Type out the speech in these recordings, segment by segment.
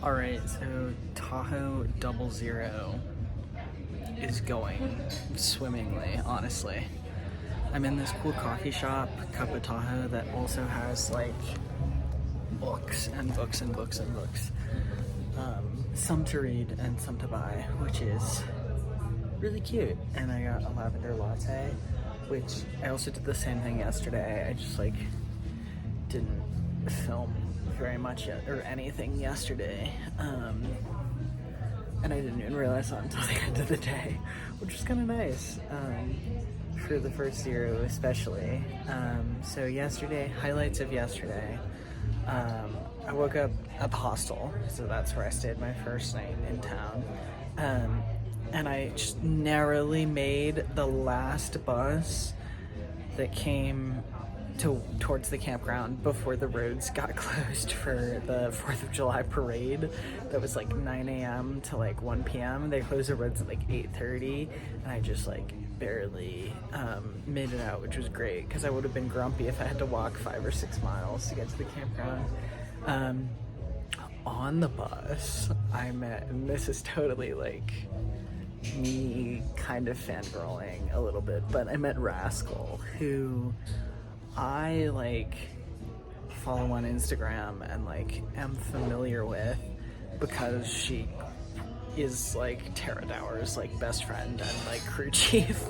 Alright, so Tahoe 00 is going swimmingly, honestly. I'm in this cool coffee shop, Cup of Tahoe, that also has like books and books and books and books. Some to read and some to buy, which is really cute. And I got a lavender latte, which I also did the same thing yesterday. I just like didn't film very much yet or anything yesterday, and I didn't even realize that until the end of the day, which was kind of nice for the first zero especially. So yesterday, highlights of yesterday, I woke up at the hostel, so that's where I stayed my first night in town, and I just narrowly made the last bus that came towards the campground before the roads got closed for the 4th of July parade. That was like 9 a.m. to like 1 p.m. They closed the roads at like 8:30, and I just like barely made it out, which was great because I would have been grumpy if I had to walk 5 or 6 miles to get to the campground. On the bus, I met, and this is totally like me kind of fangirling a little bit, but I met Rascal, who I like follow on Instagram and like am familiar with because she is like Tara Dower's like best friend and like crew chief.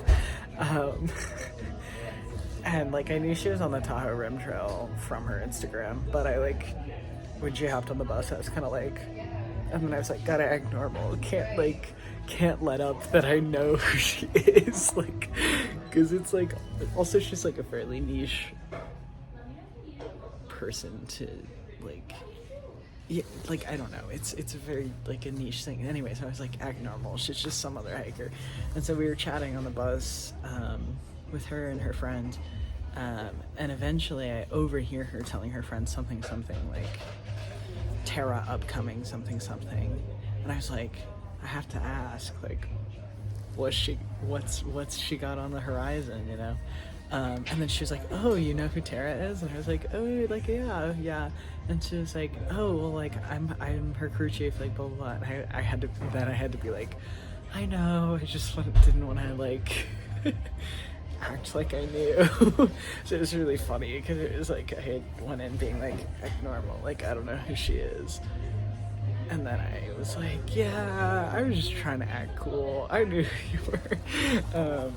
And like I knew she was on the Tahoe Rim Trail from her Instagram, but I like when she hopped on the bus I was kind of like, and then I was like, gotta act normal, can't let up that I know who she is, like, because it's like, also she's like a fairly niche person to like, yeah, like, I don't know, it's a very like a niche thing. Anyway, so I was like, act normal, she's just some other hiker. And so we were chatting on the bus with her and her friend, and eventually I overhear her telling her friend something like Tara upcoming something, and I was like, I have to ask, like, what's she got on the horizon, you know? And then she was like, oh, you know who Tara is? And I was like, oh, like, yeah. And she was like, oh, well, like, I'm her crew chief, like, blah, blah, blah. And I had to be like, I know, I just didn't want to, like, act like I knew. So it was really funny, because it was like, I went in being like, act normal, like, I don't know who she is. And then I was like, yeah, I was just trying to act cool. I knew who you were.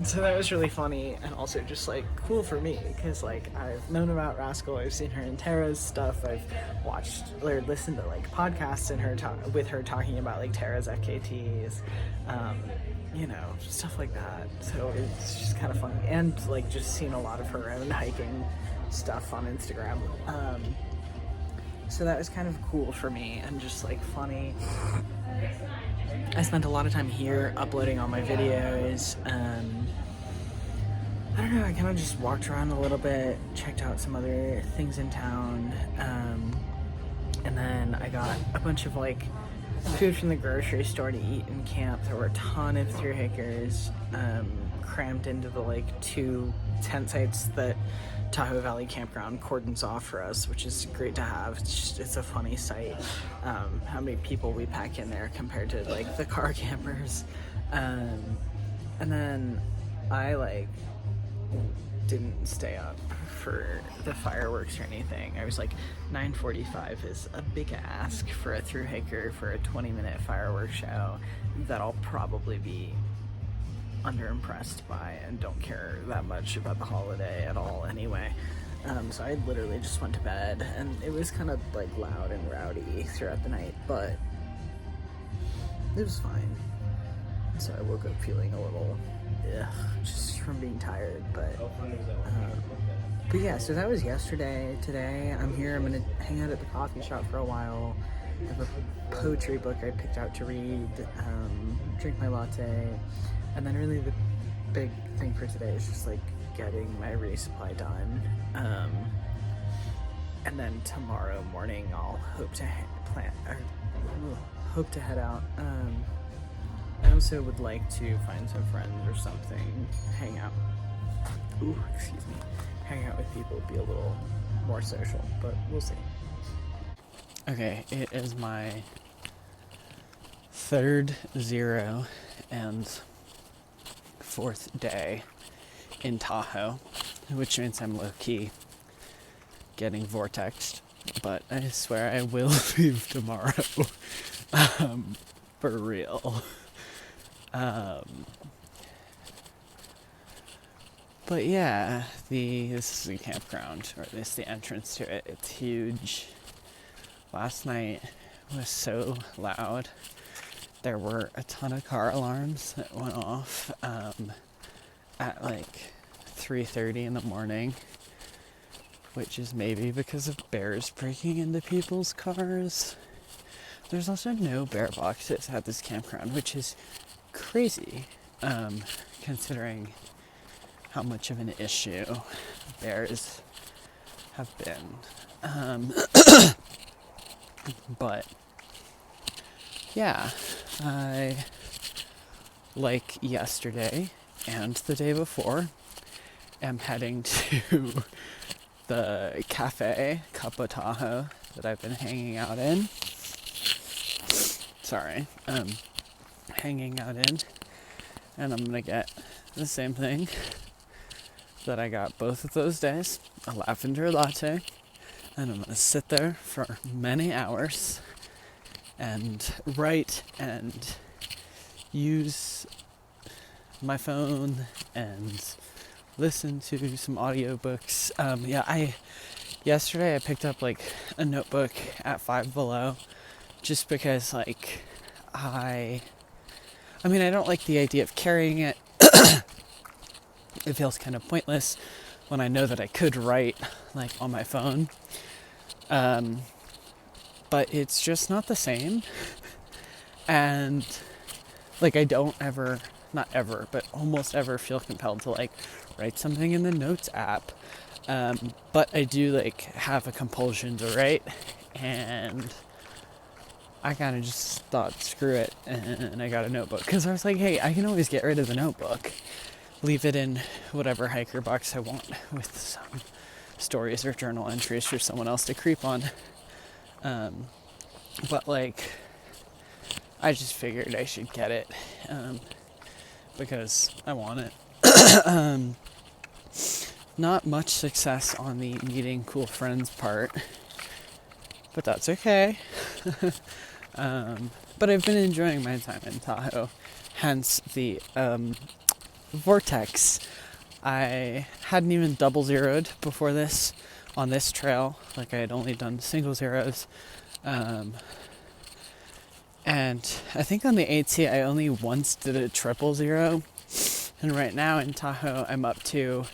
So that was really funny, and also just like cool for me, because like I've known about Rascal, I've seen her in Tara's stuff, I've watched or listened to like podcasts with her talking about like Tara's FKTs, you know, stuff like that. So it's just kind of funny, and like just seen a lot of her own hiking stuff on Instagram. So that was kind of cool for me and just like funny. I spent a lot of time here uploading all my videos. I don't know, I kind of just walked around a little bit, checked out some other things in town, and then I got a bunch of like food from the grocery store to eat in camp. There were a ton of thru hikers crammed into the like 2 tent sites that Tahoe Valley Campground cordons off for us, which is great to have. It's a funny sight, how many people we pack in there compared to like the car campers. And then I like didn't stay up for the fireworks or anything. I was like, 9:45 is a big ask for a thru hiker for a 20-minute fireworks show that I'll probably be underimpressed by and don't care that much about the holiday at all anyway. So I literally just went to bed, and it was kind of like loud and rowdy throughout the night, but it was fine. So I woke up feeling a little just from being tired, but yeah, so that was yesterday. Today I'm here, I'm gonna hang out at the coffee shop for a while. I have a poetry book I picked out to read, drink my latte. And then really the big thing for today is just like getting my resupply done. And then tomorrow morning I'll hope to head out. I also would like to find some friends or something, hang out with people, be a little more social, but we'll see. Okay, it is my third 0 and fourth day in Tahoe, which means I'm low-key getting vortexed, but I swear I will leave tomorrow. For real. But yeah, this is the campground, or at least the entrance to it. It's huge. Last night was so loud. There were a ton of car alarms that went off at like 3:30 in the morning, which is maybe because of bears breaking into people's cars. There's also no bear boxes at this campground, which is crazy, considering how much of an issue bears have been. But yeah, I, like yesterday and the day before, am heading to the cafe, Cup of Tahoe, that I've been hanging out in. Hanging out in, and I'm gonna get the same thing that I got both of those days, a lavender latte, and I'm gonna sit there for many hours and write and use my phone and listen to some audiobooks. Yesterday I picked up like a notebook at Five Below, just because like I don't like the idea of carrying it. It feels kind of pointless when I know that I could write like on my phone. But it's just not the same. And like I don't ever, not ever, but almost ever feel compelled to like write something in the notes app. But I do like have a compulsion to write, and I kind of just thought, screw it, and I got a notebook. Because I was like, hey, I can always get rid of the notebook. Leave it in whatever hiker box I want with some stories or journal entries for someone else to creep on. But like, I just figured I should get it because I want it. Not much success on the meeting cool friends part, but that's okay. But I've been enjoying my time in Tahoe, hence the Vortex. I hadn't even double zeroed before this on this trail. Like I had only done single zeros. And I think on the AT I only once did a triple zero. And right now in Tahoe I'm up to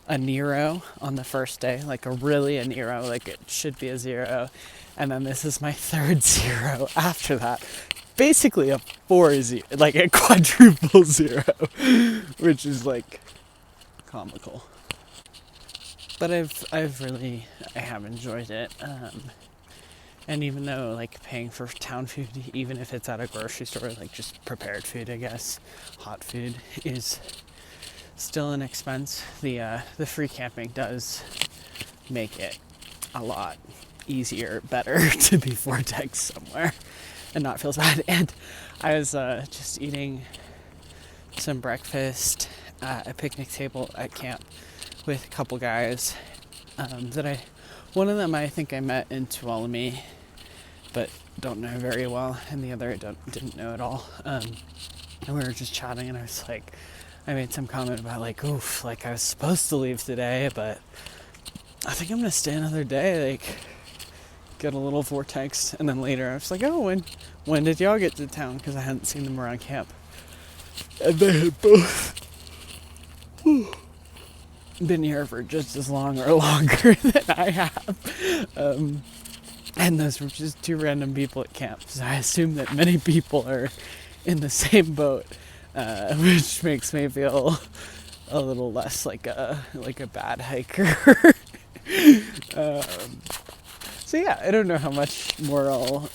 a Nero on the first day, like a Nero, like it should be a 0. And then this is my third 0 after that. Basically a 4-0, like a quadruple 0, which is like comical. But I have enjoyed it. And even though like paying for town food, even if it's at a grocery store, like just prepared food, I guess, hot food is still an expense. The free camping does make it a lot easier, better to be vortex somewhere and not feel bad. And I was just eating some breakfast at a picnic table at camp with a couple guys one of them I think I met in Tuolumne, but don't know very well, and the other I didn't know at all. And we were just chatting, and I made some comment about like, oof, like I was supposed to leave today, but I think I'm gonna stay another day, like get a little vortex. And then later I was like, oh, when did y'all get to town? Because I hadn't seen them around camp, and they had both been here for just as long or longer than I have. And those were just two random people at camp, so I assume that many people are in the same boat, which makes me feel a little less like a bad hiker. So yeah, I don't know how much more I'll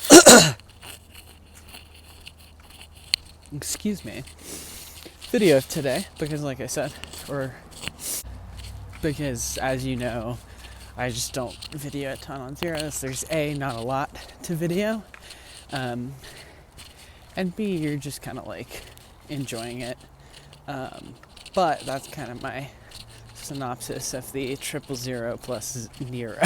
excuse me, video today, because like I said, because as you know, I just don't video a ton on zeros. There's A, not a lot to video, and B, you're just kind of like enjoying it. But that's kind of my synopsis of the 000 plus Nero.